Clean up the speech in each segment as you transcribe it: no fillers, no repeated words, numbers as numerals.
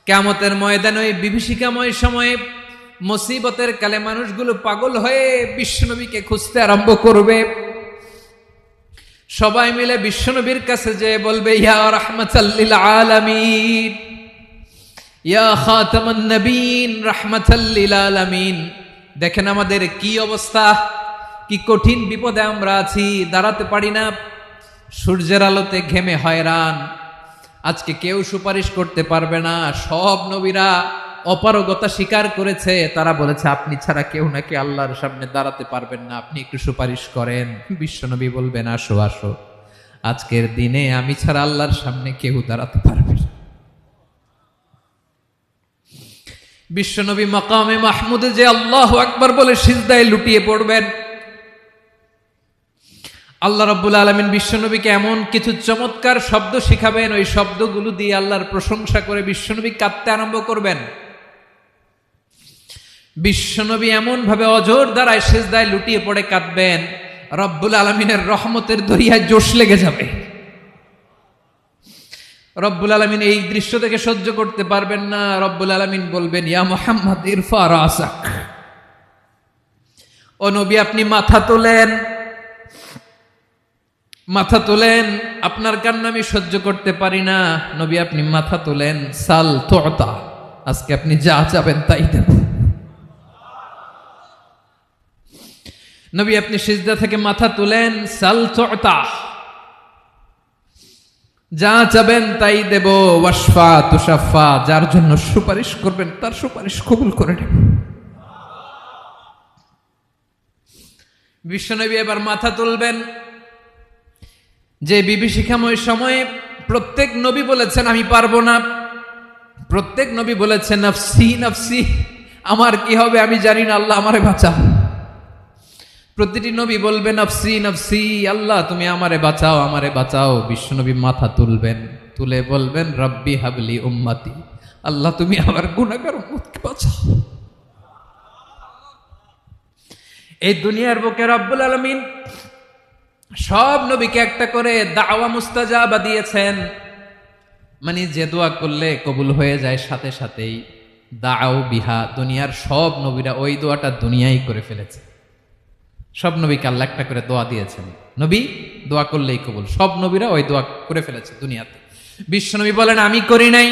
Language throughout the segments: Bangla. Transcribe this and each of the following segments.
কিয়ামতের ময়দানে ওই বিভীষিকাময় সময়ে মুসিবতের কালে মানুষগুলো পাগল হয়ে বিশ্বনবীকে খুঁজতে আরম্ভ করবে। সবাই মিলে বিশ্বনবীর কাছে যেয়ে বলবে, ইয়া রাহমাতাল লিল আলামিন, ইয়া খাতামান নবীন, রাহমাতাল লিল আলামিন। দেখেন আমাদের কি অবস্থা, কি কঠিন বিপদে আমরা আছি, দাঁড়াতে পারি না, সূর্যের আলোতে ঘেমে হয়রান। আজকে কেউ সুপারিশ করতে পারবে না। সব নবীরা অপারগতা স্বীকার করেছে, তারা বলেছে আপনি ছাড়া কেউ নাকি আল্লাহর সামনে দাঁড়াতে পারবেন না, আপনি একটু সুপারিশ করেন। বিশ্বনবী বলবেন, আসো আসো, আজকের দিনে আমি ছাড়া আল্লাহর সামনে কেউ দাঁড়াতে পারবে না। বিশ্বনবী মাকামে মাহমুদে যে আল্লাহু আকবার বলে সিজদায় লুটিয়ে পড়বেন। আল্লাহ রাব্বুল আলামিন বিশ্বনবীকে এমন কিছু চমৎকার শব্দ শিখাবেন, ওই শব্দগুলো দিয়ে আল্লাহর প্রশংসা করে বিশ্বনবী কাঁদতে আরম্ভ করবেন। বিশ্বনবী এমন ভাবে অজর দ্বারায় সিজদায় লুটিয়ে পড়ে কাঁদবেন, রব্বুল আলামিনের রহমতের দরিয়ায় জোশ লেগে যাবে। রব্বুল আলামিন এই দৃশ্য থেকে সহ্য করতে পারবেন না। রব্বুল আলামিন বলবেন, ইয়া মুহাম্মদ ইরফা রাসাক, ও নবী আপনি মাথা তোলেন, মাথা তোলেন, আপনার কান্না আমি সহ্য করতে পারি না। নবী আপনি মাথা তোলেন, সাল তুতা, আজকে আপনি যা চাবেন তাই দেব। নবী আপনি সিজদা থেকে মাথা তুলেন, সাল তুতা, যা চাবেন তাই দেব। ওয়াশফা তুশাফা, যার জন্য সুপারিশ করবেন তার সুপারিশ কবুল করে নেব। বিশ্বনবী এবার মাথা তুলবেন। যে বিভীষিকাময় সময়ে প্রত্যেক নবী বলেছেন আমি পারবো না, প্রত্যেক নবী বলেছেন নফসি নফসি, আমার কি হবে আমি জানি না, আল্লাহ আমারে বাঁচাও। প্রতিটি নবী বলবে নফসি নফসি, আল্লাহ তুমি আমারে বাঁচাও, আমারে বাঁচাও। বিশ্বনবী মাথা তুলবেন, তুলে বলবেন রব্বি হাবলি উম্মতি, আল্লাহ তুমি আমার গুনাহগার উম্মতকে বাঁচাও। এই দুনিয়ার বুকে রব্বুল আলামিন সব নবীকে একটা করে দাওয়া মুস্তাজাবা দিয়েছেন, মানে যে দোয়া করলে কবুল হয়ে যায় সাথে সাথেই। দাও বিহা, দুনিয়ার সব নবীরা ওই দোয়াটা দুনিয়ায় করে ফেলেছে। সব নবীকে আল্লাহ একটা করে দোয়া দিয়েছেন, নবী দোয়া করলেই কবুল। সব নবীরা ওই দোয়া করে ফেলেছে দুনিয়াতে। বিশ্বনবী বলেন আমি করি নাই।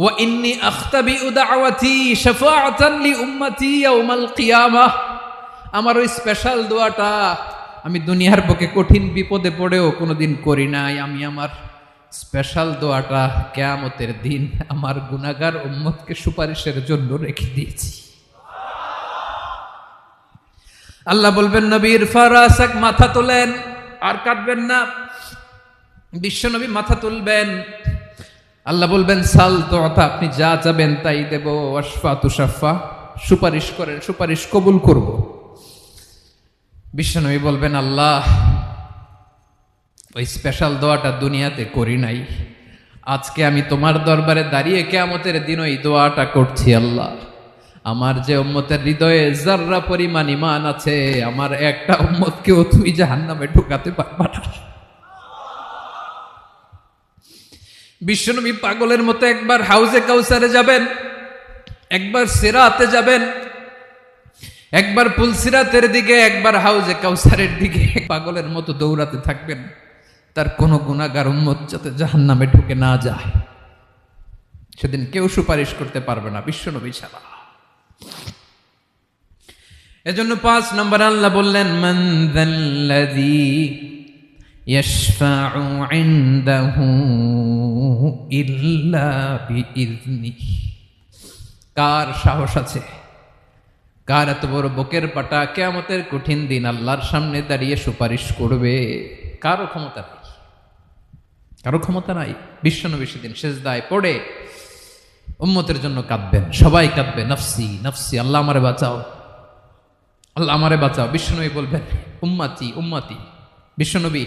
ওয়া ইন্নী আখতাবিউ দাওয়াতি শাফাআতান লি উম্মতি ইয়াউমাল কিয়ামাহ, আমার ওই স্পেশাল দোয়াটা আমি দুনিয়ার বুকে কঠিন বিপদে পড়েও কোনোদিন করি নাই। আমি আমার স্পেশাল দোয়াটা কিয়ামতের দিন আমার গুনাহগার উম্মতকে সুপারিশের জন্য রেখে দিয়েছি। আল্লাহ বলবেন নবী ইরফা রাসাক, মাথা তোলেন, আর কাটবেন না। বিশ্বনবী মাথা তুলবেন, আল্লাহ বলবেন সাল তুতা, আপনি যা চাবেন তাই দেব। ওয়াশফা তুশাফা, সুপারিশ করেন, সুপারিশ কবুল করব। বিশ্বনবী বলবেন আল্লাহ ওই স্পেশাল দোয়াটা দুনিয়াতে করি নাই, আজকে আমি তোমার দরবারে দাঁড়িয়ে কিয়ামতের দিন ওই দোয়াটা করছি। আল্লাহ আমার যে উম্মতের হৃদয়ে যাররা পরিমাণ ঈমান আছে, আমার একটা উম্মতকেও তুমি জাহান্নামে ঢুকাতে পারবা না। বিশ্বনবী পাগলের মতো একবার হাউজে কাউসারে যাবেন, একবার সিরাতে যাবেন, একবার পুলসিরাতের দিকে, একবার হাউজে কাউসারের দিকে, পাগলের মতো দৌড়াতে থাকবেন, তার কোনো গুনাহগার উম্মত যাতে জাহান্নামে ঢুকে না যায়। সেদিন কেউ সুপারিশ করতে পারবে না বিশ্বনবী ছাড়া। এজন্য 5 নম্বর আল্লাহ বললেন মান যাল্লাযী ইয়াশফাউ ইনদাহু ইল্লা বিইযনিহি, কার সাহস আছে, কার এত বড় বুকের পাটা কিয়ামতের কঠিন দিন আল্লাহর সামনে দাঁড়িয়ে সুপারিশ করবে? কারো ক্ষমতা নাই, কারো ক্ষমতা নাই। বিশ্বনবী সেদিন সিজদায় পড়ে উম্মতের জন্য কাঁদবেন, সবাই কাঁদবে নফসি নফসি, আল্লাহ আমারে বাঁচাও, আল্লাহ আমারে বাঁচাও। বিশ্বনবী বলবেন উম্মতি উম্মতি, বিশ্বনবী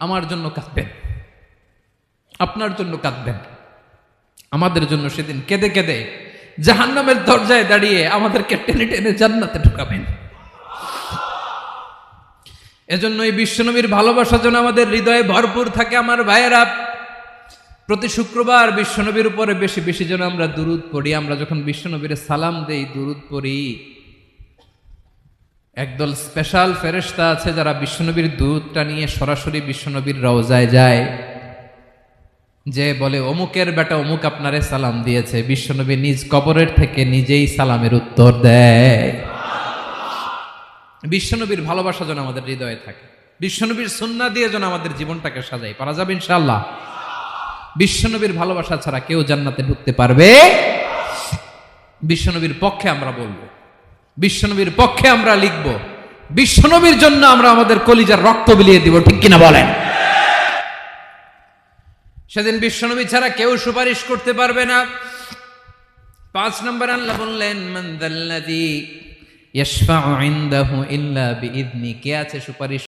আমার জন্য কাঁদবেন, আপনার জন্য কাঁদবেন, আমাদের জন্য সেদিন কেঁদে কেঁদে জাহান্নামের দরজায় দাঁড়িয়ে আমাদেরকে টেনে টেনে জান্নাতে ঢুকাবেন। এজন্য এই বিশ্বনবীর ভালোবাসা যেন আমাদের হৃদয়ে ভরপুর থাকে। আমার ভাইয়েরা, প্রতি শুক্রবার বিশ্বনবীর উপরে বেশি বেশি যেন আমরা দুরূদ পড়ি। আমরা যখন বিশ্বনবীর সালাম দেই, দুরূদ পড়ি, একদল স্পেশাল ফেরেশতা আছে যারা বিশ্বনবীর দুরূদটা নিয়ে সরাসরি বিশ্বনবীর রওজায় যায়, যে বলে অমুকের বেটা অমুক আপনারে সালাম দিয়েছে। বিশ্বনবী নিজ কবরের থেকে নিজেই সালামের উত্তর দেয়। বিশ্বনবীর ভালোবাসা যেন আমাদের হৃদয়ে থাকে, বিশ্বনবীর সুন্নাহ দিয়ে যেন আমাদের জীবনটাকে সাজাই। পারা যাবে ইনশাআল্লাহ? বিশ্বনবীর ভালোবাসা ছাড়া কেউ জান্নাতে ঢুকতে পারবে? বিশ্বনবীর পক্ষে আমরা বলবো, বিশ্বনবীর পক্ষে আমরা লিখব, বিশ্বনবীর জন্য আমরা আমাদের কলিজার রক্ত বিলিয়ে দিব। ঠিক কিনা বলেন? সেদিন বিশ্বনবী ছাড়া কেউ সুপারিশ করতে পারবে না। 5 নম্বর আল্লাহ বললেন, মান যাল্লাযী ইয়াশফাউ ইনদাহু ইল্লা বিইذনি, কে আছে সুপারিশ